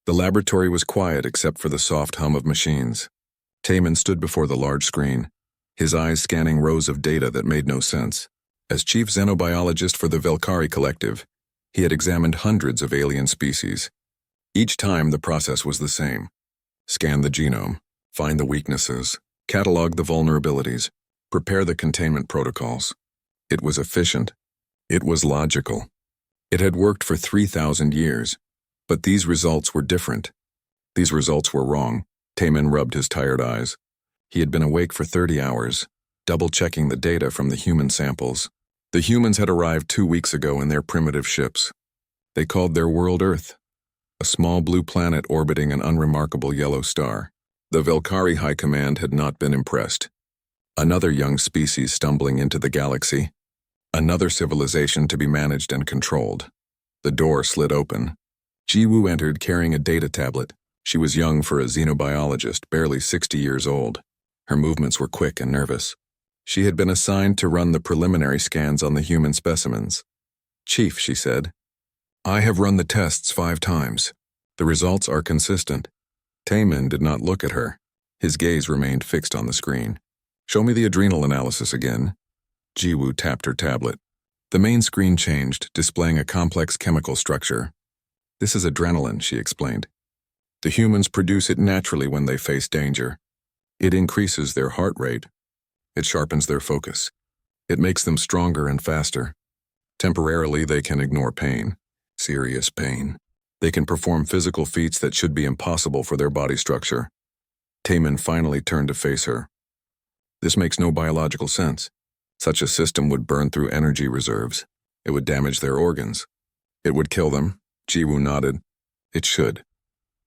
The laboratory was quiet except for the soft hum of machines. Taman stood before the large screen, his eyes scanning rows of data that made no sense. As chief xenobiologist for the Velkari Collective, he had examined hundreds of alien species. Each time the process was the same. Scan the genome, find the weaknesses, catalog the vulnerabilities, prepare the containment protocols. It was efficient. It was logical. It had worked for 3,000 years, but these results were different. These results were wrong. Taman rubbed his tired eyes. He had been awake for 30 hours, double-checking the data from the human samples. The humans had arrived 2 weeks ago in their primitive ships. They called their world Earth, a small blue planet orbiting an unremarkable yellow star. The Velkari High Command had not been impressed. Another young species stumbling into the galaxy. Another civilization to be managed and controlled. The door slid open. Jiwoo entered carrying a data tablet. She was young for a xenobiologist, barely 60 years old. Her movements were quick and nervous. She had been assigned to run the preliminary scans on the human specimens. "Chief," she said, "I have run the tests 5 times. The results are consistent." Taman did not look at her. His gaze remained fixed on the screen. "Show me the adrenal analysis again." Jiwoo tapped her tablet. The main screen changed, displaying a complex chemical structure. "This is adrenaline," she explained. "The humans produce it naturally when they face danger. It increases their heart rate. It sharpens their focus. It makes them stronger and faster. Temporarily, they can ignore pain. Serious pain. They can perform physical feats that should be impossible for their body structure." Taman finally turned to face her. "This makes no biological sense. Such a system would burn through energy reserves. It would damage their organs. It would kill them." Jiwoo nodded. "It should.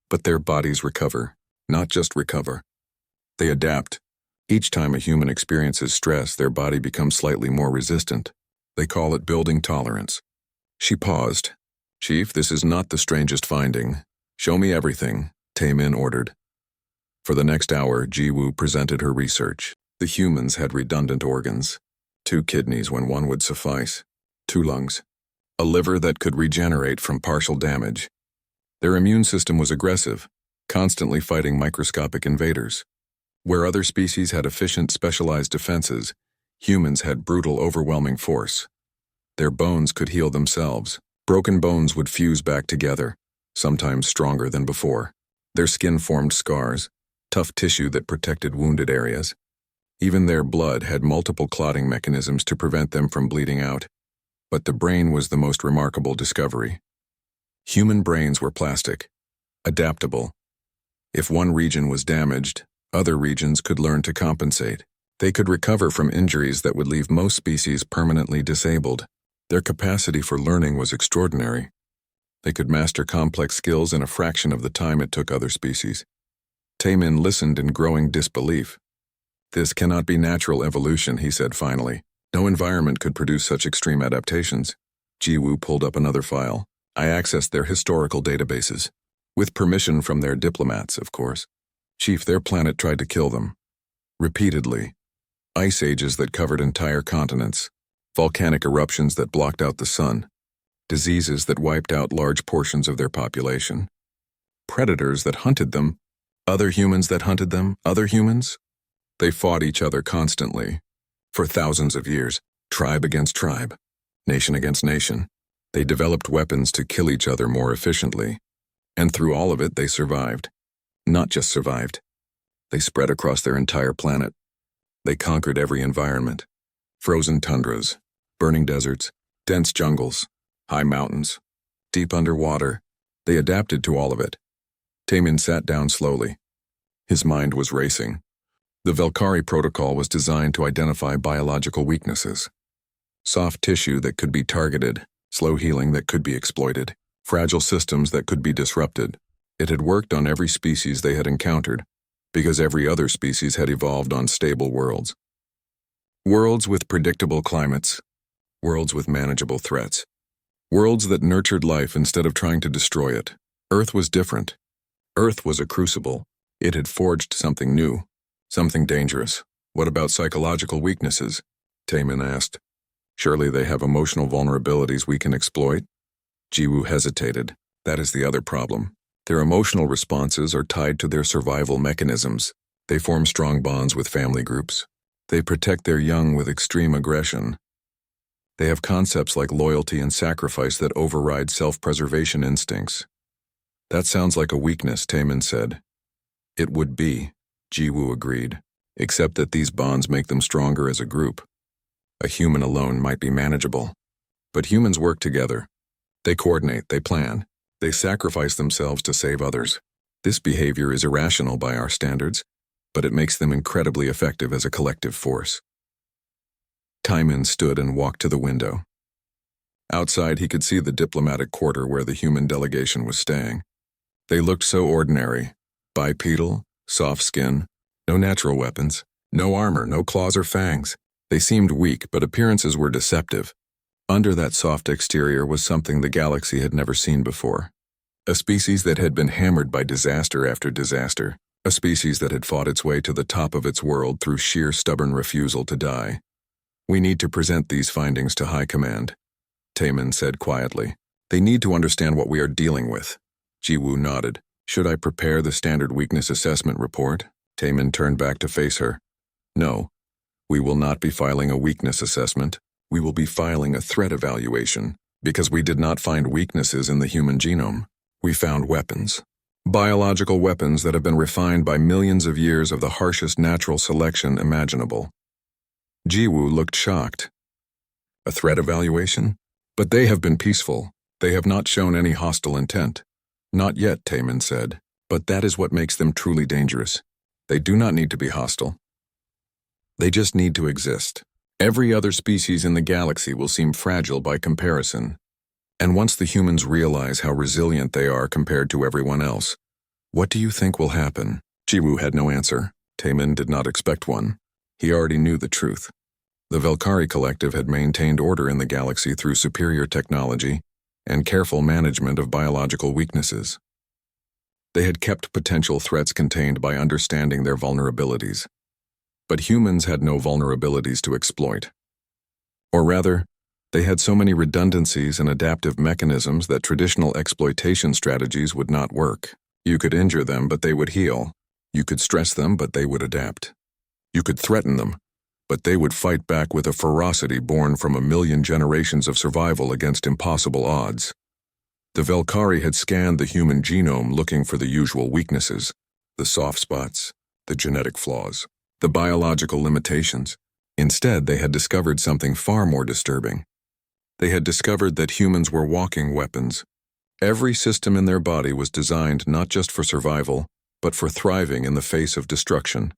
But their bodies recover. Not just recover. They adapt. Each time a human experiences stress, their body becomes slightly more resistant. They call it building tolerance." She paused. "Chief, this is not the strangest finding. Show me everything," Taman ordered. For the next hour, Jiwoo presented her research. The humans had redundant organs. 2 kidneys when 1 would suffice. 2 lungs. A liver that could regenerate from partial damage. Their immune system was aggressive, constantly fighting microscopic invaders. Where other species had efficient, specialized defenses, humans had brutal, overwhelming force. Their bones could heal themselves. Broken bones would fuse back together, sometimes stronger than before. Their skin formed scars, tough tissue that protected wounded areas. Even their blood had multiple clotting mechanisms to prevent them from bleeding out. But the brain was the most remarkable discovery. Human brains were plastic, adaptable. If one region was damaged, other regions could learn to compensate. They could recover from injuries that would leave most species permanently disabled. Their capacity for learning was extraordinary. They could master complex skills in a fraction of the time it took other species. Taman listened in growing disbelief. "This cannot be natural evolution," he said finally. "No environment could produce such extreme adaptations." Jiwoo pulled up another file. "I accessed their historical databases. With permission from their diplomats, of course. Chief, their planet tried to kill them. Repeatedly. Ice ages that covered entire continents. Volcanic eruptions that blocked out the sun. Diseases that wiped out large portions of their population. Predators that hunted them. Other humans that hunted them. Other humans. They fought each other constantly. For thousands of years. Tribe against tribe. Nation against nation. They developed weapons to kill each other more efficiently. And through all of it, they survived. Not just survived. They spread across their entire planet. They conquered every environment. Frozen tundras, burning deserts, dense jungles, high mountains, deep underwater. They adapted to all of it." Taman sat down slowly. His mind was racing. The Velkari protocol was designed to identify biological weaknesses. Soft tissue that could be targeted, slow healing that could be exploited, fragile systems that could be disrupted. It had worked on every species they had encountered, because every other species had evolved on stable worlds. Worlds with predictable climates. Worlds with manageable threats. Worlds that nurtured life instead of trying to destroy it. Earth was different. Earth was a crucible. It had forged something new, something dangerous. "What about psychological weaknesses?" Taman asked. "Surely they have emotional vulnerabilities we can exploit?" Jiwoo hesitated. "That is the other problem. Their emotional responses are tied to their survival mechanisms. They form strong bonds with family groups. They protect their young with extreme aggression. They have concepts like loyalty and sacrifice that override self-preservation instincts. That sounds like a weakness, Taemin said. It would be, Jiwoo agreed, except that these bonds make them stronger as a group. A human alone might be manageable. But humans work together. They coordinate, they plan, they sacrifice themselves to save others. This behavior is irrational by our standards, but it makes them incredibly effective as a collective force. Taemin stood and walked to the window. Outside, he could see the diplomatic quarter where the human delegation was staying. They looked so ordinary, bipedal, soft skin, no natural weapons, no armor, no claws or fangs. They seemed weak, but appearances were deceptive. Under that soft exterior was something the galaxy had never seen before. A species that had been hammered by disaster after disaster. A species that had fought its way to the top of its world through sheer stubborn refusal to die. We need to present these findings to High Command, Taemin said quietly. They need to understand what we are dealing with. Jiwoo nodded. Should I prepare the standard weakness assessment report? Taemin turned back to face her. No, we will not be filing a weakness assessment. We will be filing a threat evaluation, because we did not find weaknesses in the human genome. We found weapons. Biological weapons that have been refined by millions of years of the harshest natural selection imaginable. Jiwoo looked shocked. A threat evaluation? But they have been peaceful. They have not shown any hostile intent. Not yet, Taemin said, but that is what makes them truly dangerous. They do not need to be hostile. They just need to exist. Every other species in the galaxy will seem fragile by comparison. And once the humans realize how resilient they are compared to everyone else, what do you think will happen? Jiwoo had no answer. Taemin did not expect one. He already knew the truth. The Velkari Collective had maintained order in the galaxy through superior technology and careful management of biological weaknesses. They had kept potential threats contained by understanding their vulnerabilities. But humans had no vulnerabilities to exploit. Or rather, they had so many redundancies and adaptive mechanisms that traditional exploitation strategies would not work. You could injure them, but they would heal. You could stress them, but they would adapt. You could threaten them, but they would fight back with a ferocity born from a million generations of survival against impossible odds. The Velkari had scanned the human genome looking for the usual weaknesses, the soft spots, the genetic flaws, the biological limitations. Instead, they had discovered something far more disturbing. They had discovered that humans were walking weapons. Every system in their body was designed not just for survival, but for thriving in the face of destruction.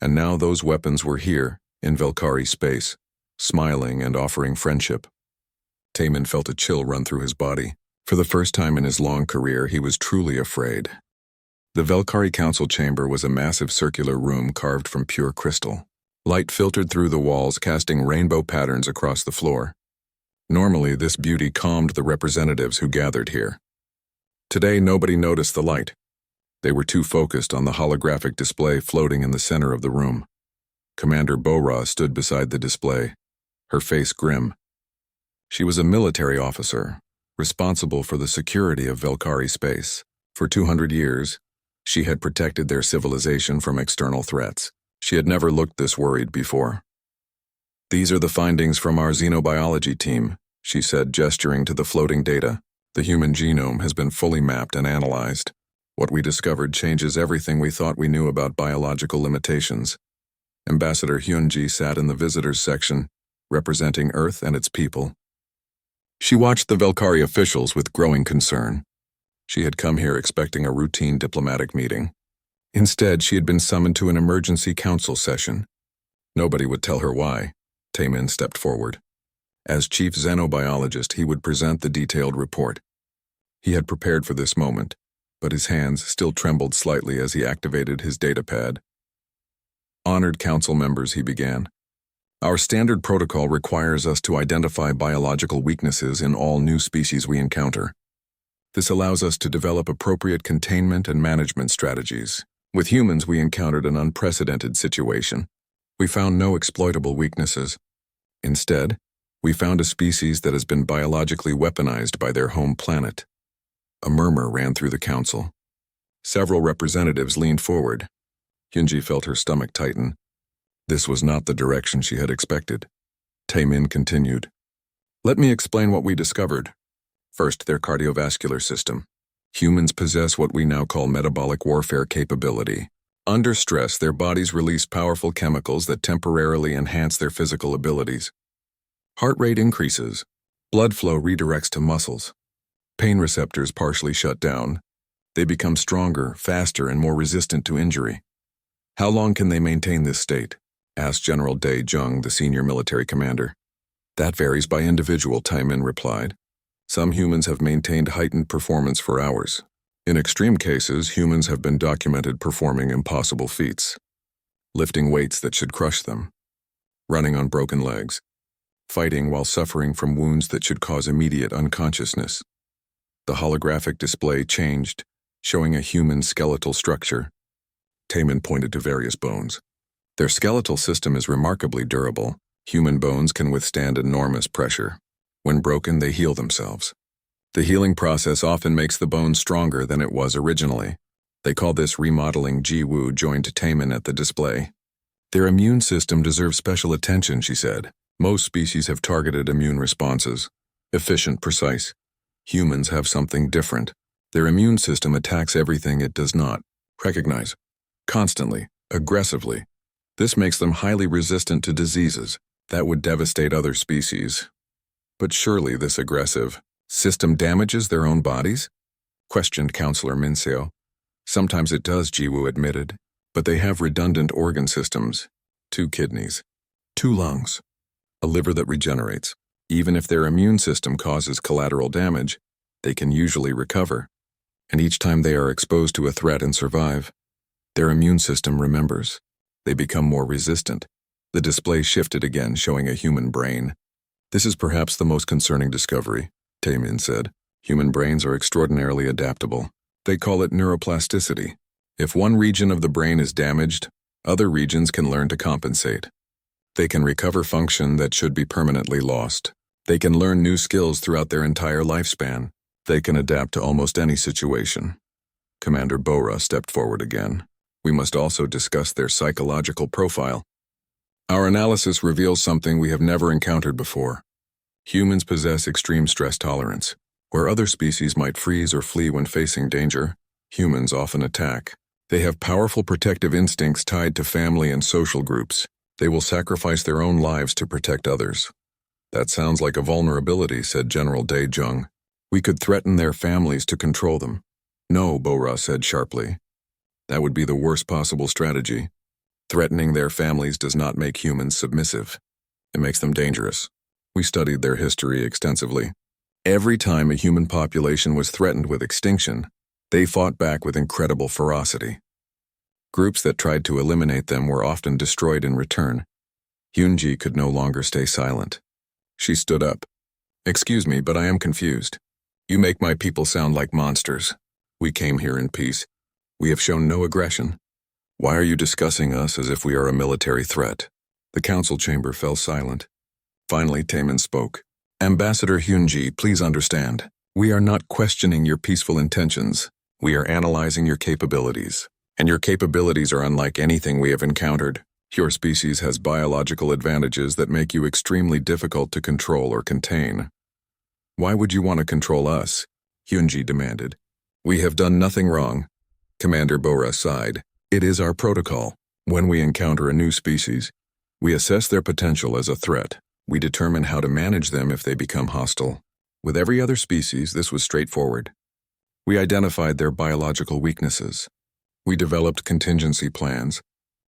And now those weapons were here, in Velkari space, smiling and offering friendship. Taemin felt a chill run through his body. For the first time in his long career, he was truly afraid. The Velkari Council chamber was a massive circular room carved from pure crystal. Light filtered through the walls, casting rainbow patterns across the floor. Normally, this beauty calmed the representatives who gathered here. Today, nobody noticed the light. They were too focused on the holographic display floating in the center of the room. Commander Bo-Ra stood beside the display, her face grim. She was a military officer, responsible for the security of Velkari space. For 200 years, she had protected their civilization from external threats. She had never looked this worried before. These are the findings from our xenobiology team, she said, gesturing to the floating data. The human genome has been fully mapped and analyzed. What we discovered changes everything we thought we knew about biological limitations. Ambassador Hyunji sat in the visitors section, representing Earth and its people. She watched the Velkari officials with growing concern. She had come here expecting a routine diplomatic meeting. Instead, she had been summoned to an emergency council session. Nobody would tell her why. Taemin stepped forward. As chief xenobiologist, he would present the detailed report. He had prepared for this moment, but his hands still trembled slightly as he activated his datapad. Honored council members, he began. Our standard protocol requires us to identify biological weaknesses in all new species we encounter. This allows us to develop appropriate containment and management strategies. With humans, we encountered an unprecedented situation. We found no exploitable weaknesses. Instead, we found a species that has been biologically weaponized by their home planet. A murmur ran through the council. Several representatives leaned forward. Hyunji felt her stomach tighten. This was not the direction she had expected. Taemin continued. Let me explain what we discovered. First, their cardiovascular system. Humans possess what we now call metabolic warfare capability. Under stress, their bodies release powerful chemicals that temporarily enhance their physical abilities. Heart rate increases. Blood flow redirects to muscles. Pain receptors partially shut down. They become stronger, faster, and more resistant to injury. How long can they maintain this state? Asked General Dae Jung, the senior military commander. That varies by individual, Taemin replied. Some humans have maintained heightened performance for hours. In extreme cases, humans have been documented performing impossible feats. Lifting weights that should crush them. Running on broken legs. Fighting while suffering from wounds that should cause immediate unconsciousness. The holographic display changed, showing a human skeletal structure. Taemin pointed to various bones. Their skeletal system is remarkably durable. Human bones can withstand enormous pressure. When broken, they heal themselves. The healing process often makes the bone stronger than it was originally. They call this remodeling. Ji-woo joined Taemin at the display. Their immune system deserves special attention, she said. Most species have targeted immune responses. Efficient, precise. Humans have something different. Their immune system attacks everything it does not recognize. Constantly, aggressively. This makes them highly resistant to diseases that would devastate other species. But surely this aggressive system damages their own bodies? Questioned Counselor Minseo. Sometimes it does, Ji-woo admitted, but they have redundant organ systems. 2 kidneys, 2 lungs, a liver that regenerates. Even if their immune system causes collateral damage, they can usually recover. And each time they are exposed to a threat and survive, their immune system remembers. They become more resistant. The display shifted again, showing a human brain. This is perhaps the most concerning discovery, Taemin said. Human brains are extraordinarily adaptable. They call it neuroplasticity. If one region of the brain is damaged, other regions can learn to compensate. They can recover function that should be permanently lost. They can learn new skills throughout their entire lifespan. They can adapt to almost any situation. Commander Bora stepped forward again. We must also discuss their psychological profile. Our analysis reveals something we have never encountered before. Humans possess extreme stress tolerance. Where other species might freeze or flee when facing danger, humans often attack. They have powerful protective instincts tied to family and social groups. They will sacrifice their own lives to protect others. That sounds like a vulnerability, said General Dae Jung. We could threaten their families to control them. No, Bora said sharply. That would be the worst possible strategy. Threatening their families does not make humans submissive. It makes them dangerous. We studied their history extensively. Every time a human population was threatened with extinction, they fought back with incredible ferocity. Groups that tried to eliminate them were often destroyed in return. Hyunji could no longer stay silent. She stood up. Excuse me, but I am confused. You make my people sound like monsters. We came here in peace. We have shown no aggression. Why are you discussing us as if we are a military threat? The council chamber fell silent. Finally, Taemin spoke. Ambassador Hyunji, please understand. We are not questioning your peaceful intentions. We are analyzing your capabilities. And your capabilities are unlike anything we have encountered. Your species has biological advantages that make you extremely difficult to control or contain. Why would you want to control us? Hyunji demanded. We have done nothing wrong. Commander Bora sighed. It is our protocol. When we encounter a new species, we assess their potential as a threat. We determine how to manage them if they become hostile. With every other species, this was straightforward. We identified their biological weaknesses. We developed contingency plans.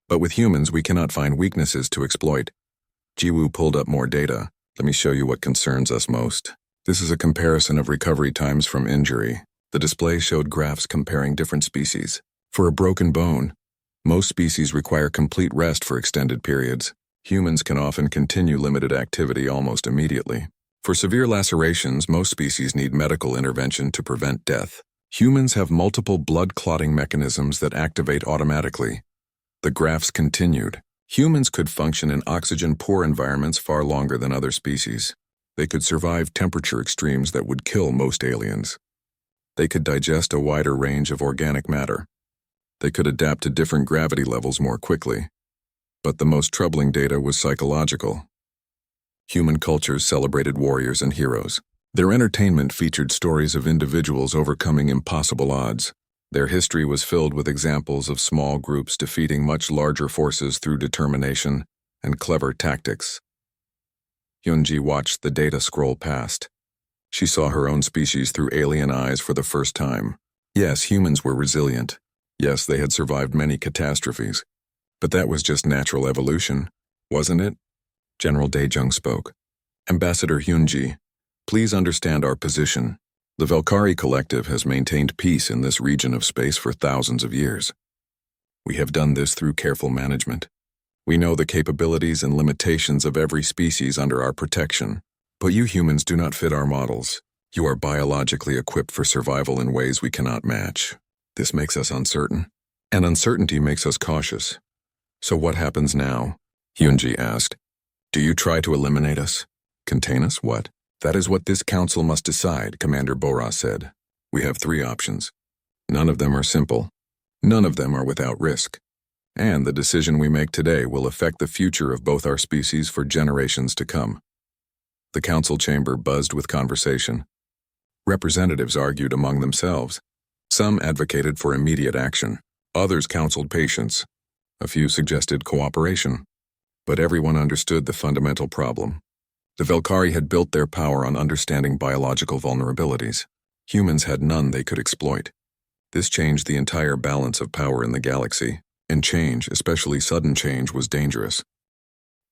But with humans, we cannot find weaknesses to exploit. Ji-woo pulled up more data. Let me show you what concerns us most. This is a comparison of recovery times from injury. The display showed graphs comparing different species. For a broken bone, most species require complete rest for extended periods. Humans can often continue limited activity almost immediately. For severe lacerations, most species need medical intervention to prevent death. Humans have multiple blood clotting mechanisms that activate automatically. The graphs continued. Humans could function in oxygen-poor environments far longer than other species. They could survive temperature extremes that would kill most aliens. They could digest a wider range of organic matter. They could adapt to different gravity levels more quickly. But the most troubling data was psychological. Human cultures celebrated warriors and heroes. Their entertainment featured stories of individuals overcoming impossible odds. Their history was filled with examples of small groups defeating much larger forces through determination and clever tactics. Hyunji watched the data scroll past. She saw her own species through alien eyes for the first time. Yes, humans were resilient. Yes, they had survived many catastrophes. But that was just natural evolution, wasn't it? General Daejung spoke. Ambassador Hyunji, please understand our position. The Velkari Collective has maintained peace in this region of space for thousands of years. We have done this through careful management. We know the capabilities and limitations of every species under our protection. But you humans do not fit our models. You are biologically equipped for survival in ways we cannot match. This makes us uncertain, and uncertainty makes us cautious. So what happens now? Hyunji asked. Do you try to eliminate us? Contain us? What? That is what this council must decide, Commander Bora said. We have 3 options. None of them are simple. None of them are without risk. And the decision we make today will affect the future of both our species for generations to come. The council chamber buzzed with conversation. Representatives argued among themselves. Some advocated for immediate action. Others counseled patience. A few suggested cooperation. But everyone understood the fundamental problem. The Velkari had built their power on understanding biological vulnerabilities. Humans had none they could exploit. This changed the entire balance of power in the galaxy, and change, especially sudden change, was dangerous.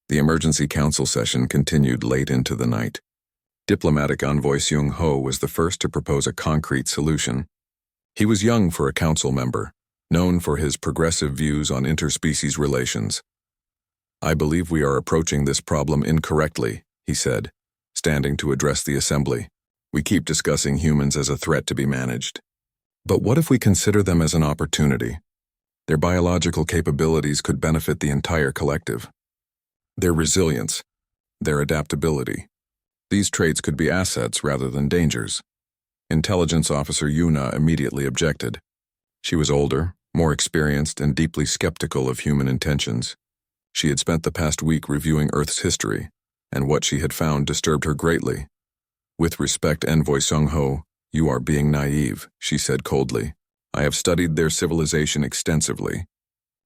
The emergency council session continued late into the night. Diplomatic envoy Seung Ho was the first to propose a concrete solution. He was young for a council member, known for his progressive views on interspecies relations. I believe we are approaching this problem incorrectly, he said, standing to address the assembly. We keep discussing humans as a threat to be managed. But what if we consider them as an opportunity? Their biological capabilities could benefit the entire collective. Their resilience, their adaptability. These traits could be assets rather than dangers. Intelligence Officer Yuna immediately objected. She was older, more experienced, and deeply skeptical of human intentions. She had spent the past week reviewing Earth's history, and what she had found disturbed her greatly. With respect, Envoy Seung Ho, you are being naive, she said coldly. I have studied their civilization extensively.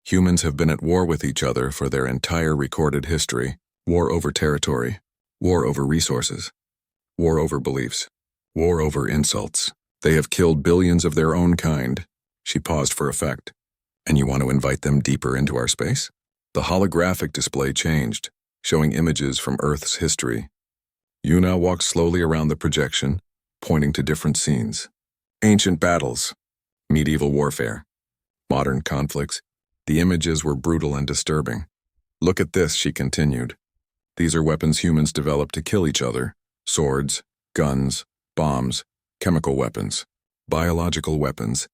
Humans have been at war with each other for their entire recorded history. War over territory, war over resources, war over beliefs, war over insults. They have killed billions of their own kind. She paused for effect. And you want to invite them deeper into our space? The holographic display changed, showing images from Earth's history. Yuna walked slowly around the projection, pointing to different scenes. Ancient battles, medieval warfare, modern conflicts. The images were brutal and disturbing. Look at this, she continued. These are weapons humans developed to kill each other. Swords, guns, bombs, chemical weapons, biological weapons,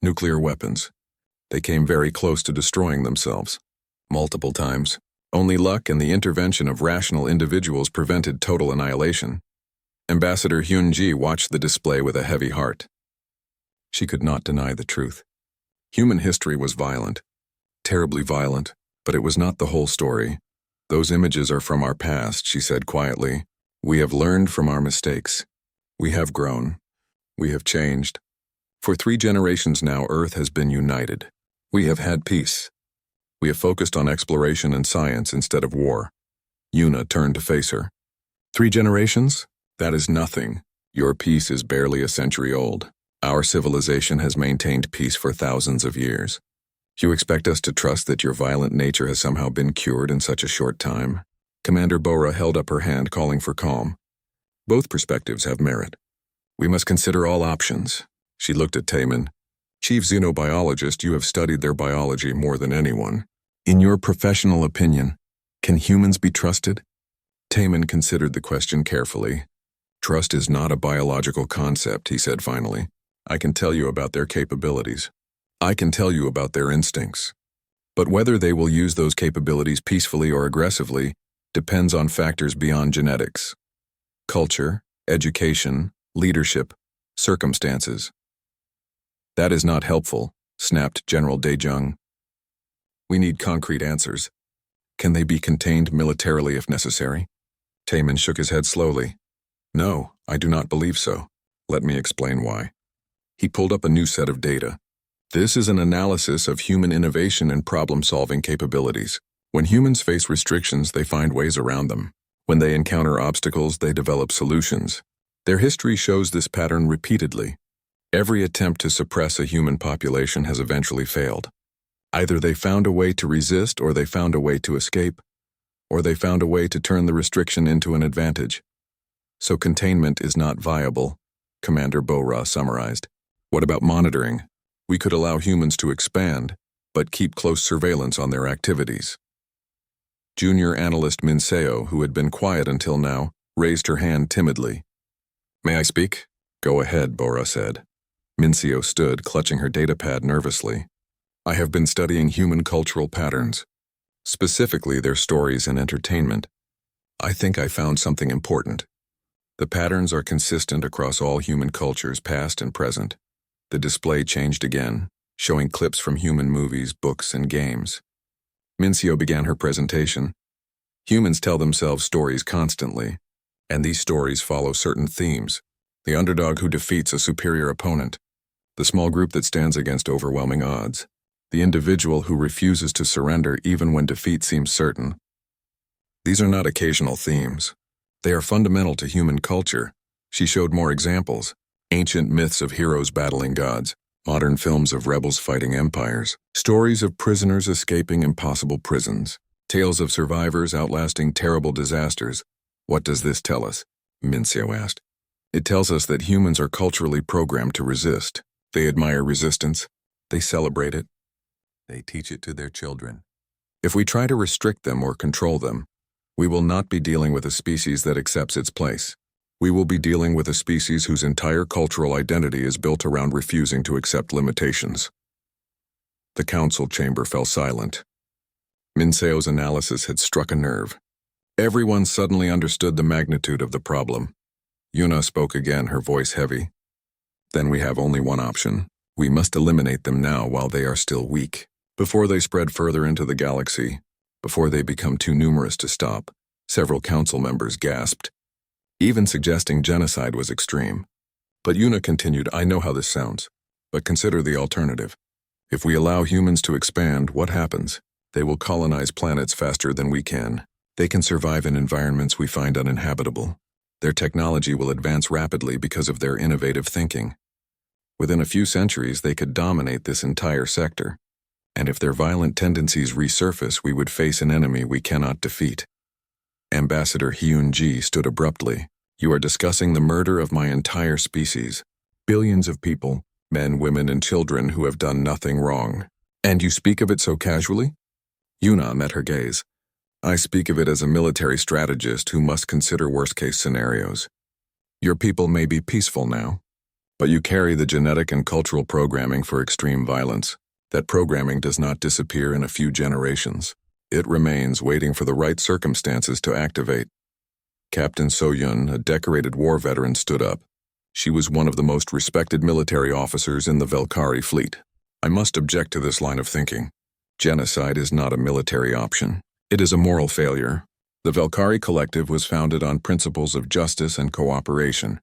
nuclear weapons. They came very close to destroying themselves. Multiple times. Only luck and the intervention of rational individuals prevented total annihilation. Ambassador Hyunji watched the display with a heavy heart. She could not deny the truth. Human history was violent, terribly violent, but it was not the whole story. Those images are from our past, she said quietly. We have learned from our mistakes. We have grown. We have changed. For 3 generations now, Earth has been united. We have had peace. We have focused on exploration and science instead of war. Yuna turned to face her. 3 generations? That is nothing. Your peace is barely a century old. Our civilization has maintained peace for thousands of years. You expect us to trust that your violent nature has somehow been cured in such a short time? Commander Bora held up her hand, calling for calm. Both perspectives have merit. We must consider all options. She looked at Taemin. Chief xenobiologist, you have studied their biology more than anyone. In your professional opinion, can humans be trusted? Taemin considered the question carefully. Trust is not a biological concept, he said finally. I can tell you about their capabilities. I can tell you about their instincts. But whether they will use those capabilities peacefully or aggressively depends on factors beyond genetics. Culture, education, leadership, circumstances. That is not helpful, snapped General Daejung. We need concrete answers. Can they be contained militarily if necessary? Taemin shook his head slowly. No, I do not believe so. Let me explain why. He pulled up a new set of data. This is an analysis of human innovation and problem-solving capabilities. When humans face restrictions, they find ways around them. When they encounter obstacles, they develop solutions. Their history shows this pattern repeatedly. Every attempt to suppress a human population has eventually failed. Either they found a way to resist, or they found a way to escape, or they found a way to turn the restriction into an advantage. So containment is not viable, Commander Bo-Ra summarized. What about monitoring? We could allow humans to expand, but keep close surveillance on their activities. Junior analyst Minseo, who had been quiet until now, raised her hand timidly. May I speak? Go ahead, Bo-Ra said. Minseo stood, clutching her datapad nervously. I have been studying human cultural patterns, specifically their stories and entertainment. I think I found something important. The patterns are consistent across all human cultures, past and present. The display changed again, showing clips from human movies, books, and games. Minseo began her presentation. Humans tell themselves stories constantly, and these stories follow certain themes. The underdog who defeats a superior opponent, the small group that stands against overwhelming odds, the individual who refuses to surrender even when defeat seems certain. These are not occasional themes. They are fundamental to human culture. She showed more examples. Ancient myths of heroes battling gods, modern films of rebels fighting empires, stories of prisoners escaping impossible prisons, tales of survivors outlasting terrible disasters. What does this tell us? Minseo asked. It tells us that humans are culturally programmed to resist. They admire resistance. They celebrate it. They teach it to their children. If we try to restrict them or control them, we will not be dealing with a species that accepts its place. We will be dealing with a species whose entire cultural identity is built around refusing to accept limitations. The council chamber fell silent. Minseo's analysis had struck a nerve. Everyone suddenly understood the magnitude of the problem. Yuna spoke again, her voice heavy. Then we have only one option. We must eliminate them now while they are still weak, before they spread further into the galaxy, before they become too numerous to stop. Several council members gasped. Even suggesting genocide was extreme. But Yuna continued, I know how this sounds, but consider the alternative. If we allow humans to expand, what happens? They will colonize planets faster than we can. They can survive in environments we find uninhabitable. Their technology will advance rapidly because of their innovative thinking. Within a few centuries, they could dominate this entire sector. And if their violent tendencies resurface, we would face an enemy we cannot defeat. Ambassador Hyun-ji stood abruptly. You are discussing the murder of my entire species. Billions of people, men, women, and children who have done nothing wrong. And you speak of it so casually? Yuna met her gaze. I speak of it as a military strategist who must consider worst-case scenarios. Your people may be peaceful now, but you carry the genetic and cultural programming for extreme violence. That programming does not disappear in a few generations. It remains, waiting for the right circumstances to activate. Captain So-yun, a decorated war veteran, stood up. She was one of the most respected military officers in the Velkari fleet. I must object to this line of thinking. Genocide is not a military option. It is a moral failure. The Velkari Collective was founded on principles of justice and cooperation.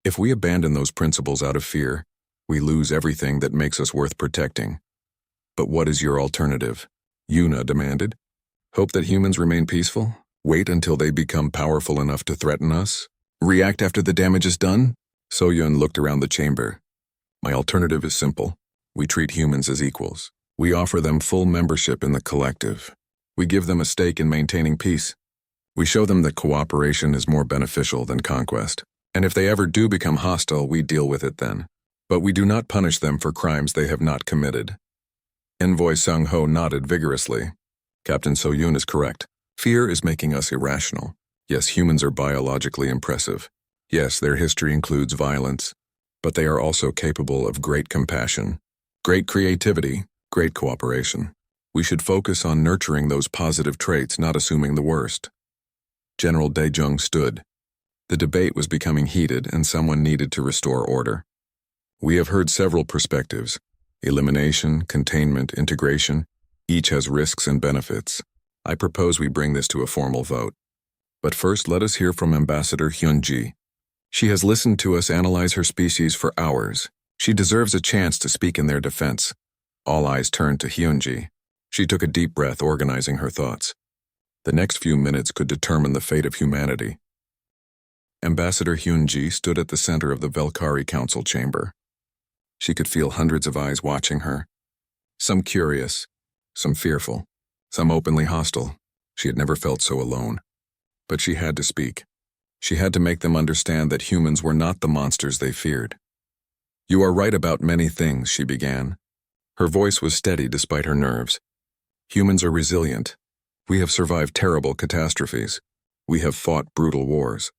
If we abandon those principles out of fear, we lose everything that makes us worth protecting. But what is your alternative? Yuna demanded. Hope that humans remain peaceful? Wait until they become powerful enough to threaten us? React after the damage is done? So-yun looked around the chamber. My alternative is simple. We treat humans as equals. We offer them full membership in the collective. We give them a stake in maintaining peace. We show them that cooperation is more beneficial than conquest. And if they ever do become hostile, we deal with it then. But we do not punish them for crimes they have not committed. Envoy Sung-ho nodded vigorously. Captain So-yun is correct. Fear is making us irrational. Yes, humans are biologically impressive. Yes, their history includes violence, but they are also capable of great compassion, great creativity, great cooperation. We should focus on nurturing those positive traits, not assuming the worst. General Daejung stood. The debate was becoming heated, and someone needed to restore order. We have heard several perspectives. Elimination, containment, integration. Each has risks and benefits. I propose we bring this to a formal vote. But first, let us hear from Ambassador Hyunji. She has listened to us analyze her species for hours. She deserves a chance to speak in their defense. All eyes turned to Hyunji. She took a deep breath, organizing her thoughts. The next few minutes could determine the fate of humanity. Ambassador Hyunji stood at the center of the Velkari Council chamber. She could feel hundreds of eyes watching her. Some curious, some fearful, some openly hostile. She had never felt so alone. But she had to speak. She had to make them understand that humans were not the monsters they feared. "You are right about many things," she began. Her voice was steady despite her nerves. "Humans are resilient. We have survived terrible catastrophes. We have fought brutal wars.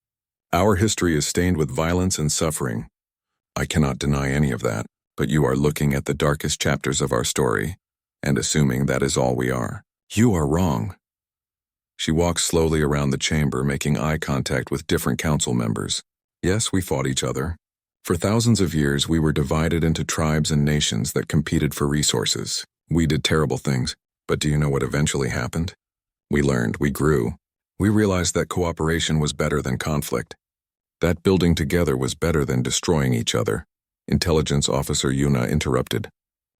Our history is stained with violence and suffering. I cannot deny any of that, but you are looking at the darkest chapters of our story, and assuming that is all we are. You are wrong." She walked slowly around the chamber, making eye contact with different council members. "Yes, we fought each other. For thousands of years, we were divided into tribes and nations that competed for resources. We did terrible things, but do you know what eventually happened? We learned, we grew. We realized that cooperation was better than conflict. That building together was better than destroying each other." Intelligence Officer Yuna interrupted.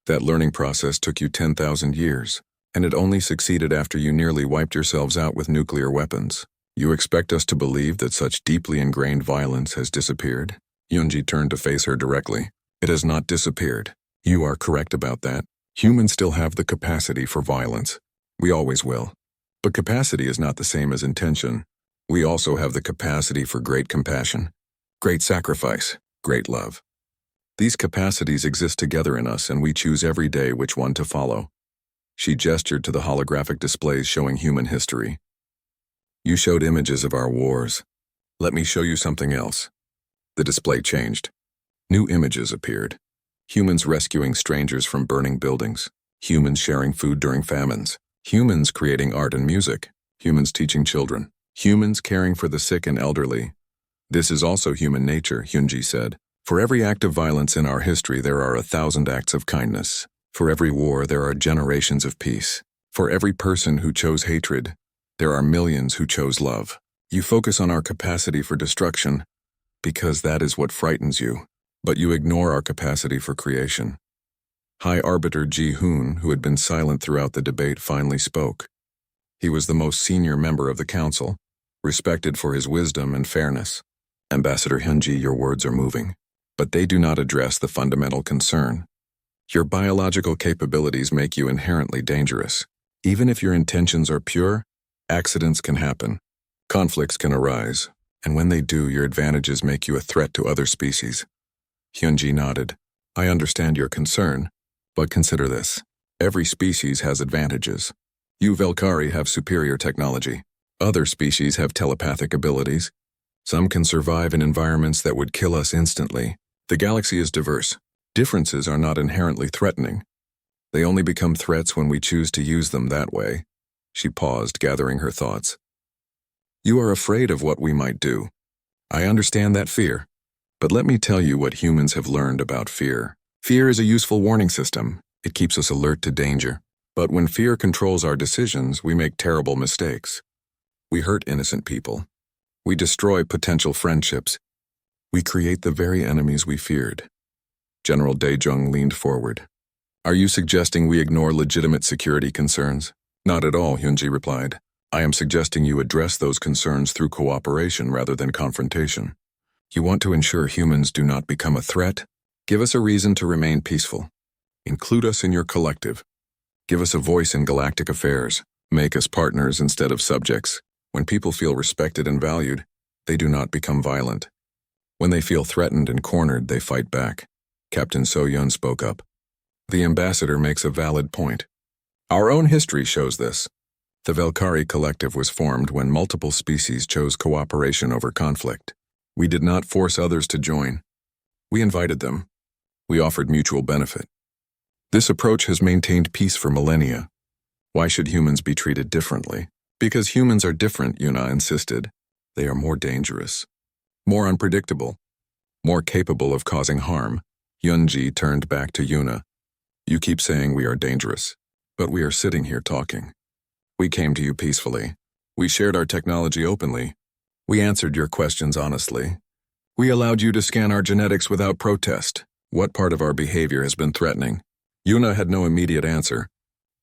"That learning process took you 10,000 years, and it only succeeded after you nearly wiped yourselves out with nuclear weapons. You expect us to believe that such deeply ingrained violence has disappeared?" Yunji turned to face her directly. "It has not disappeared. You are correct about that. Humans still have the capacity for violence. We always will. But capacity is not the same as intention. We also have the capacity for great compassion, great sacrifice, great love. These capacities exist together in us, and we choose every day which one to follow." She gestured to the holographic displays showing human history. "You showed images of our wars. Let me show you something else." The display changed. New images appeared. Humans rescuing strangers from burning buildings. Humans sharing food during famines. Humans creating art and music. Humans teaching children. Humans caring for the sick and elderly. "This is also human nature," Hyunji said. "For every act of violence in our history, there are 1,000 acts of kindness. For every war, there are generations of peace. For every person who chose hatred, there are millions who chose love. You focus on our capacity for destruction because that is what frightens you, but you ignore our capacity for creation." High Arbiter Ji-hoon, who had been silent throughout the debate, finally spoke. He was the most senior member of the council, respected for his wisdom and fairness. "Ambassador Hyunji, your words are moving, but they do not address the fundamental concern. Your biological capabilities make you inherently dangerous. Even if your intentions are pure, accidents can happen. Conflicts can arise, and when they do, your advantages make you a threat to other species." Hyunji nodded. "I understand your concern, but consider this. Every species has advantages. You Velkari have superior technology. Other species have telepathic abilities. Some can survive in environments that would kill us instantly. The galaxy is diverse. Differences are not inherently threatening. They only become threats when we choose to use them that way." She paused, gathering her thoughts. "You are afraid of what we might do. I understand that fear. But let me tell you what humans have learned about fear. Fear is a useful warning system. It keeps us alert to danger. But when fear controls our decisions, we make terrible mistakes. We hurt innocent people. We destroy potential friendships. We create the very enemies we feared." General Daejung leaned forward. "Are you suggesting we ignore legitimate security concerns?" "Not at all," Hyunji replied. "I am suggesting you address those concerns through cooperation rather than confrontation. You want to ensure humans do not become a threat? Give us a reason to remain peaceful. Include us in your collective. Give us a voice in galactic affairs. Make us partners instead of subjects. When people feel respected and valued, they do not become violent. When they feel threatened and cornered, they fight back." Captain So-yun spoke up. "The ambassador makes a valid point. Our own history shows this. The Velkari Collective was formed when multiple species chose cooperation over conflict. We did not force others to join. We invited them. We offered mutual benefit. This approach has maintained peace for millennia. Why should humans be treated differently? Because humans are different, Yuna insisted. They are more dangerous, more unpredictable, more capable of causing harm. Hyunji turned back to Yuna. You keep saying we are dangerous, but we are sitting here talking. We came to you peacefully. We shared our technology openly. We answered your questions honestly. We allowed you to scan our genetics without protest. What part of our behavior has been threatening? Yuna had no immediate answer.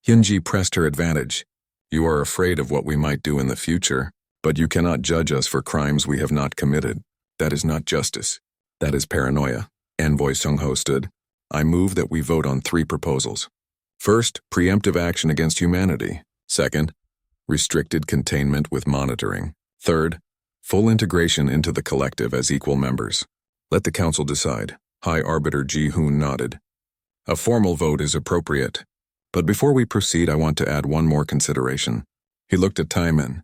Hyunji pressed her advantage. You are afraid of what we might do in the future, but you cannot judge us for crimes we have not committed. That is not justice. That is paranoia. Envoy Sung-ho stood. I move that we vote on 3 proposals. First, preemptive action against humanity. Second, restricted containment with monitoring. Third, full integration into the collective as equal members. Let the council decide. High Arbiter Ji-hoon nodded. A formal vote is appropriate. But before we proceed, I want to add one more consideration. He looked at Taiman.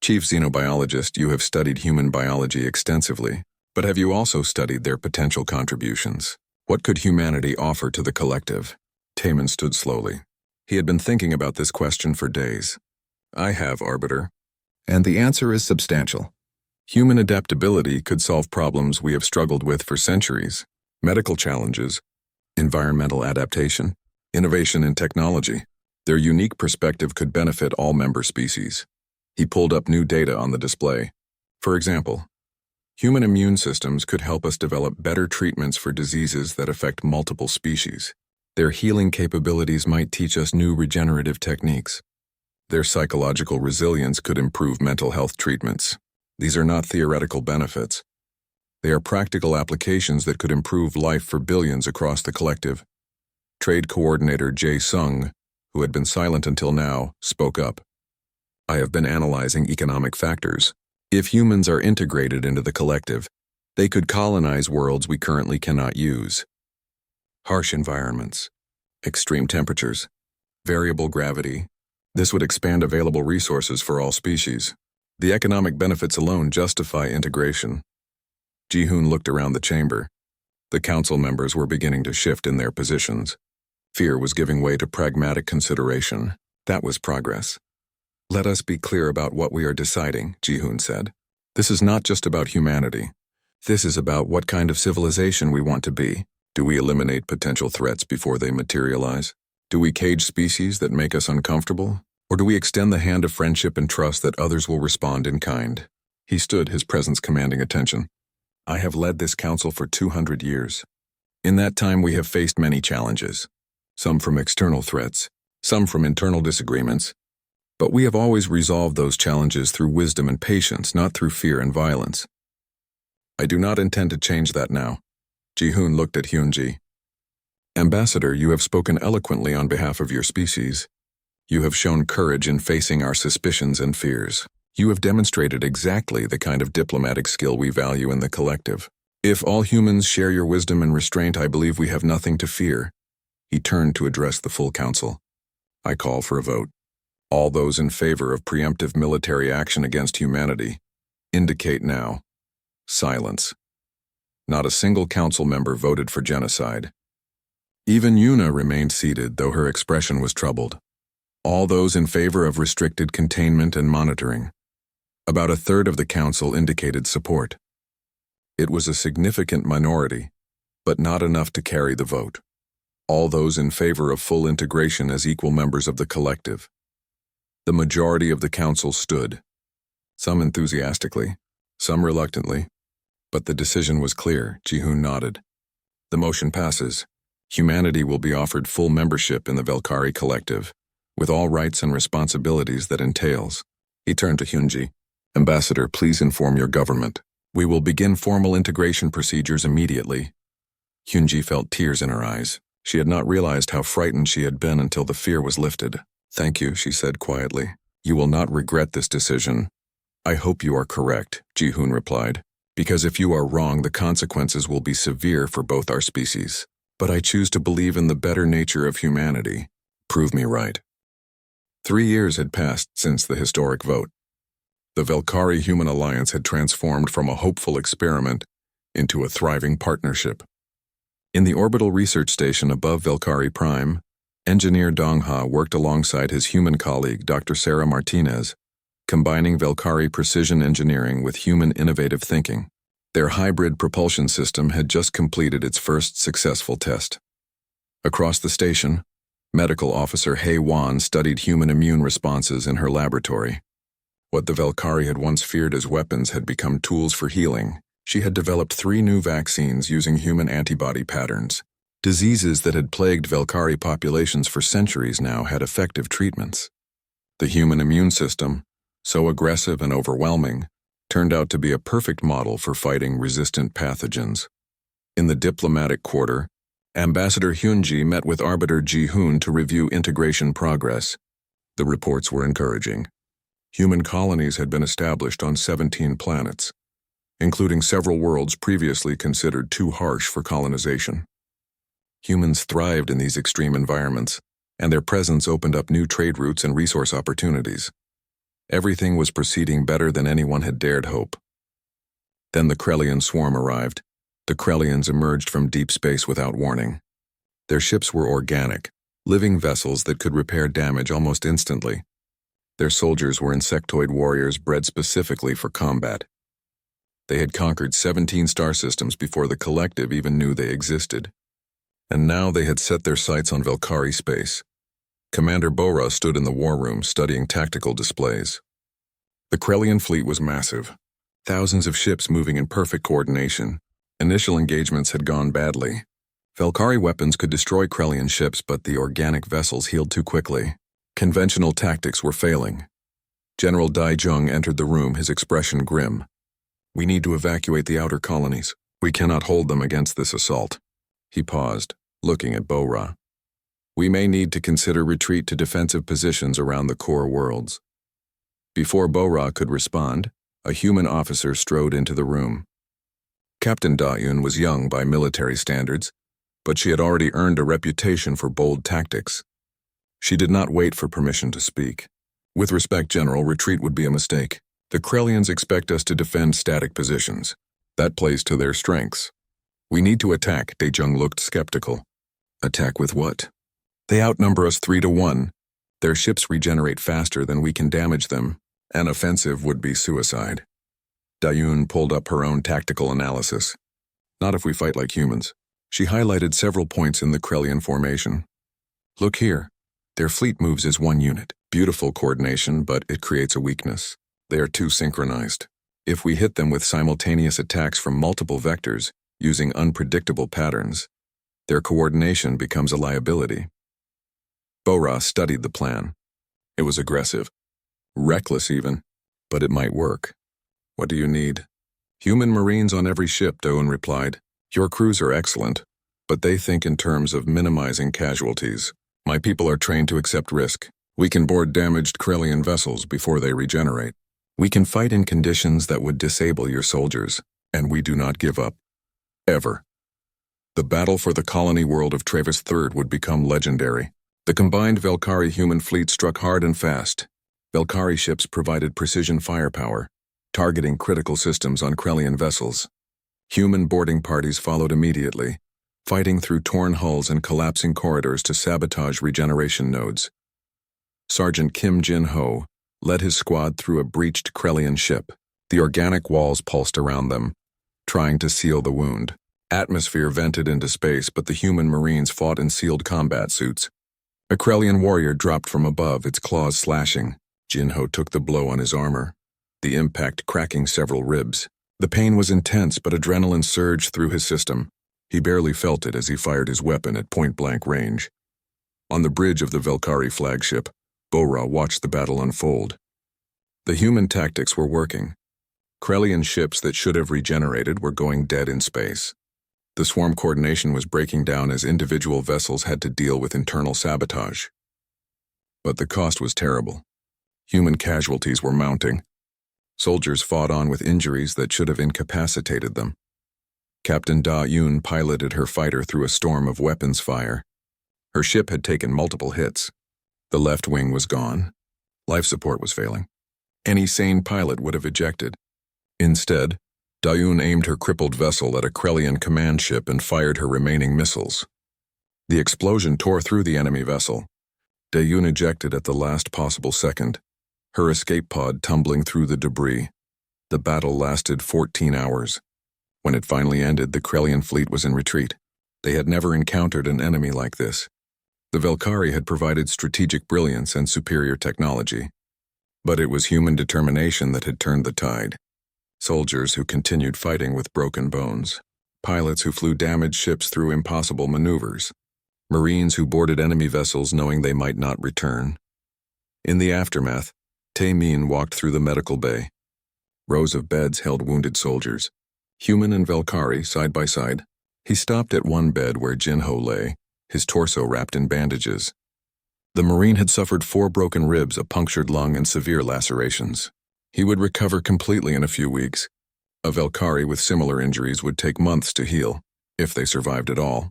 Chief Xenobiologist, you have studied human biology extensively, but have you also studied their potential contributions? What could humanity offer to the collective? Taiman stood slowly. He had been thinking about this question for days. I have, Arbiter. And the answer is substantial. Human adaptability could solve problems we have struggled with for centuries. Medical challenges, environmental adaptation, innovation in technology. Their unique perspective could benefit all member species. He pulled up new data on the display. For example, human immune systems could help us develop better treatments for diseases that affect multiple species. Their healing capabilities might teach us new regenerative techniques. Their psychological resilience could improve mental health treatments. These are not theoretical benefits. They are practical applications that could improve life for billions across the collective. Trade Coordinator Jae Sung, who had been silent until now, spoke up. I have been analyzing economic factors. If humans are integrated into the collective, they could colonize worlds we currently cannot use. Harsh environments, extreme temperatures, variable gravity. This would expand available resources for all species. The economic benefits alone justify integration. Ji-hoon looked around the chamber. The council members were beginning to shift in their positions. Fear was giving way to pragmatic consideration. That was progress. Let us be clear about what we are deciding, Ji-hoon said. This is not just about humanity. This is about what kind of civilization we want to be. Do we eliminate potential threats before they materialize? Do we cage species that make us uncomfortable? Or do we extend the hand of friendship and trust that others will respond in kind? He stood, his presence commanding attention. I have led this council for 200 years. In that time we have faced many challenges. Some from external threats, some from internal disagreements. But we have always resolved those challenges through wisdom and patience, not through fear and violence. I do not intend to change that now. Ji-hoon looked at Hyunji. Ambassador, you have spoken eloquently on behalf of your species. You have shown courage in facing our suspicions and fears. You have demonstrated exactly the kind of diplomatic skill we value in the collective. If all humans share your wisdom and restraint, I believe we have nothing to fear. He turned to address the full council. I call for a vote. All those in favor of preemptive military action against humanity, indicate now. Silence. Not a single council member voted for genocide. Even Yuna remained seated, though her expression was troubled. All those in favor of restricted containment and monitoring. About a third of the council indicated support. It was a significant minority, but not enough to carry the vote. All those in favor of full integration as equal members of the collective. The majority of the council stood, some enthusiastically, some reluctantly, but the decision was clear. Ji-hoon nodded. The motion passes. Humanity will be offered full membership in the Velkari collective, with all rights and responsibilities that entails. He turned to Hyunji. Ambassador, please inform your government. We will begin formal integration procedures immediately. Hyunji felt tears in her eyes. She had not realized how frightened she had been until the fear was lifted. Thank you, she said quietly. You will not regret this decision. I hope you are correct, Ji-hoon replied, because if you are wrong, the consequences will be severe for both our species. But I choose to believe in the better nature of humanity. Prove me right. 3 years had passed since the historic vote. The Velkari-Human Alliance had transformed from a hopeful experiment into a thriving partnership. In the orbital research station above Velkari Prime, engineer Dong-ha worked alongside his human colleague, Dr. Sarah Martinez, combining Velkari precision engineering with human innovative thinking. Their hybrid propulsion system had just completed its first successful test. Across the station, Medical Officer Hei Wan studied human immune responses in her laboratory. What the Velkari had once feared as weapons had become tools for healing. She had developed 3 new vaccines using human antibody patterns. Diseases that had plagued Velkari populations for centuries now had effective treatments. The human immune system, so aggressive and overwhelming, turned out to be a perfect model for fighting resistant pathogens. In the diplomatic quarter, Ambassador Hyunji met with Arbiter Ji-hoon to review integration progress. The reports were encouraging. Human colonies had been established on 17 planets, including several worlds previously considered too harsh for colonization. Humans thrived in these extreme environments, and their presence opened up new trade routes and resource opportunities. Everything was proceeding better than anyone had dared hope. Then the Krellian swarm arrived. The Krellians emerged from deep space without warning. Their ships were organic, living vessels that could repair damage almost instantly. Their soldiers were insectoid warriors bred specifically for combat. They had conquered 17 star systems before the collective even knew they existed. And now they had set their sights on Velkari space. Commander Bora stood in the war room studying tactical displays. The Krellian fleet was massive, thousands of ships moving in perfect coordination. Initial engagements had gone badly. Velkari weapons could destroy Krellian ships, but the organic vessels healed too quickly. Conventional tactics were failing. General Dai Jung entered the room, his expression grim. "We need to evacuate the outer colonies. We cannot hold them against this assault." He paused, looking at Bora. "We may need to consider retreat to defensive positions around the core worlds." Before Bora could respond, a human officer strode into the room. Captain Da-Yun was young by military standards, but she had already earned a reputation for bold tactics. She did not wait for permission to speak. "With respect, General, retreat would be a mistake. The Krellians expect us to defend static positions. That plays to their strengths. We need to attack." Daejung looked skeptical. "Attack with what?" "They outnumber us 3 to 1. Their ships regenerate faster than we can damage them. An offensive would be suicide." Dayun pulled up her own tactical analysis. "Not if we fight like humans." She highlighted several points in the Krellian formation. "Look here. Their fleet moves as one unit. Beautiful coordination, but it creates a weakness. They are too synchronized. If we hit them with simultaneous attacks from multiple vectors, using unpredictable patterns, their coordination becomes a liability." Bora studied the plan. It was aggressive, reckless even, but it might work. "What do you need?" "Human Marines on every ship," Doan replied. "Your crews are excellent, but they think in terms of minimizing casualties. My people are trained to accept risk. We can board damaged Krellian vessels before they regenerate. We can fight in conditions that would disable your soldiers, and we do not give up. Ever." The battle for the colony world of Travis III would become legendary. The combined Velkari human fleet struck hard and fast. Velkari ships provided precision firepower, targeting critical systems on Krellian vessels. Human boarding parties followed immediately, fighting through torn hulls and collapsing corridors to sabotage regeneration nodes. Sergeant Kim Jin-ho led his squad through a breached Krellian ship. The organic walls pulsed around them, trying to seal the wound. Atmosphere vented into space, but the human Marines fought in sealed combat suits. A Krellian warrior dropped from above, its claws slashing. Jin-ho took the blow on his armor, the impact cracking several ribs. The pain was intense, but adrenaline surged through his system. He barely felt it as he fired his weapon at point-blank range. On the bridge of the Velkari flagship, Bora watched the battle unfold. The human tactics were working. Krellian ships that should have regenerated were going dead in space. The swarm coordination was breaking down as individual vessels had to deal with internal sabotage. But the cost was terrible. Human casualties were mounting. Soldiers fought on with injuries that should have incapacitated them. Captain Da-Yun piloted her fighter through a storm of weapons fire. Her ship had taken multiple hits. The left wing was gone. Life support was failing. Any sane pilot would have ejected. Instead, Da-Yun aimed her crippled vessel at a Krellian command ship and fired her remaining missiles. The explosion tore through the enemy vessel. Da-Yun ejected at the last possible second, her escape pod tumbling through the debris. The battle lasted 14 hours. When it finally ended, the Krellian fleet was in retreat. They had never encountered an enemy like this. The Velkari had provided strategic brilliance and superior technology. But it was human determination that had turned the tide. Soldiers who continued fighting with broken bones. Pilots who flew damaged ships through impossible maneuvers. Marines who boarded enemy vessels knowing they might not return. In the aftermath, Taemin walked through the medical bay. Rows of beds held wounded soldiers, human and Velkari side by side. He stopped at one bed where Jinho lay, his torso wrapped in bandages. The Marine had suffered 4 broken ribs, a punctured lung, and severe lacerations. He would recover completely in a few weeks. A Velkari with similar injuries would take months to heal, if they survived at all.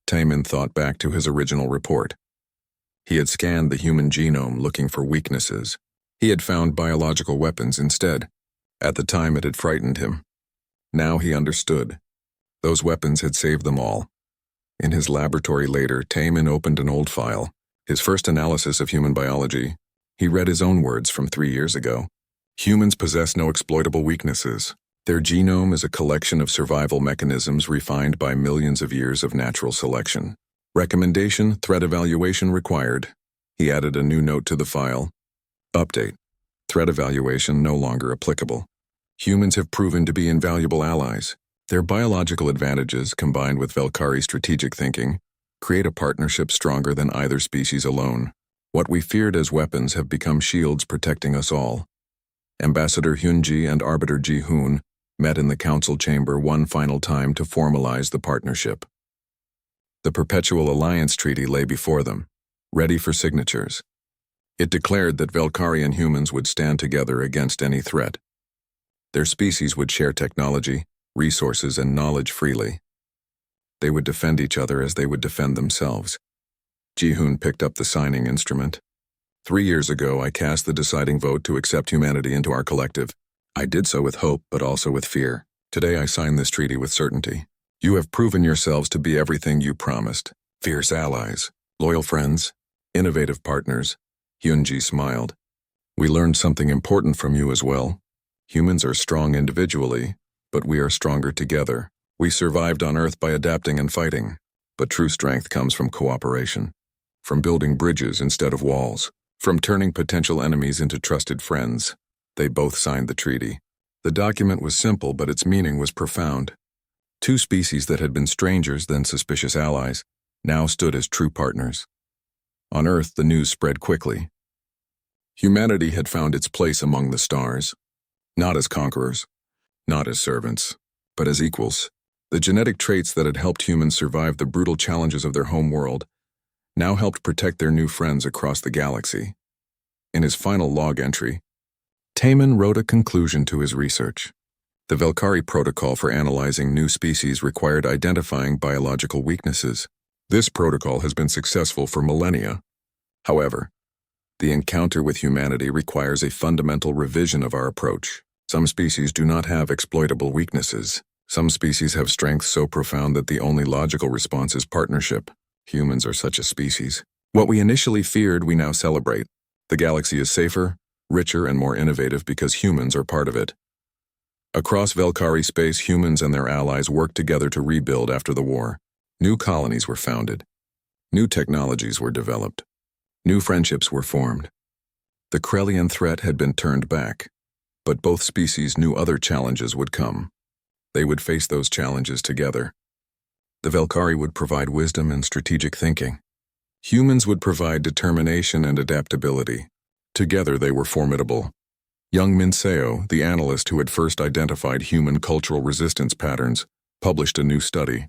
Taemin thought back to his original report. He had scanned the human genome looking for weaknesses. He had found biological weapons instead. At the time it had frightened him. Now he understood. Those weapons had saved them all. In his laboratory later, Taemin opened an old file, his first analysis of human biology. He read his own words from 3 years ago. Humans possess no exploitable weaknesses. Their genome is a collection of survival mechanisms refined by millions of years of natural selection. Recommendation, threat evaluation required. He added a new note to the file. Update. Threat evaluation no longer applicable. Humans have proven to be invaluable allies. Their biological advantages, combined with Velkari strategic thinking, create a partnership stronger than either species alone. What we feared as weapons have become shields protecting us all. Ambassador Hyunji and Arbiter Ji-hoon met in the council chamber one final time to formalize the partnership. The Perpetual Alliance Treaty lay before them, ready for signatures. It declared that Velkari and humans would stand together against any threat. Their species would share technology, resources, and knowledge freely. They would defend each other as they would defend themselves. Ji-hoon picked up the signing instrument. 3 years ago, I cast the deciding vote to accept humanity into our collective. I did so with hope, but also with fear. Today I sign this treaty with certainty. You have proven yourselves to be everything you promised. Fierce allies, loyal friends, innovative partners. Hyunji smiled. We learned something important from you as well. Humans are strong individually, but we are stronger together. We survived on Earth by adapting and fighting, but true strength comes from cooperation, from building bridges instead of walls, from turning potential enemies into trusted friends. They both signed the treaty. The document was simple, but its meaning was profound. 2 species that had been strangers, then suspicious allies, now stood as true partners. On Earth, the news spread quickly. Humanity had found its place among the stars, not as conquerors, not as servants, but as equals. The genetic traits that had helped humans survive the brutal challenges of their home world now helped protect their new friends across the galaxy. In his final log entry, Taemin wrote a conclusion to his research. The Velkari protocol for analyzing new species required identifying biological weaknesses. This protocol has been successful for millennia. However, the encounter with humanity requires a fundamental revision of our approach. Some species do not have exploitable weaknesses. Some species have strengths so profound that the only logical response is partnership. Humans are such a species. What we initially feared, we now celebrate. The galaxy is safer, richer, and more innovative because humans are part of it. Across Velkari space, humans and their allies worked together to rebuild after the war. New colonies were founded. New technologies were developed. New friendships were formed. The Krellian threat had been turned back, but both species knew other challenges would come. They would face those challenges together. The Velkari would provide wisdom and strategic thinking. Humans would provide determination and adaptability. Together they were formidable. Young Minseo, the analyst who had first identified human cultural resistance patterns, published a new study.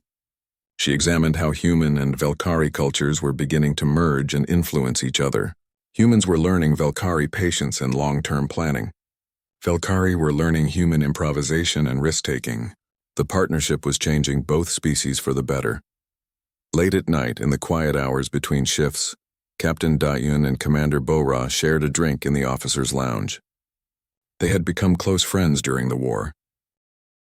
She examined how human and Velkari cultures were beginning to merge and influence each other. Humans were learning Velkari patience and long-term planning. Velkari were learning human improvisation and risk-taking. The partnership was changing both species for the better. Late at night, in the quiet hours between shifts, Captain Dayun and Commander Bora shared a drink in the officers' lounge. They had become close friends during the war.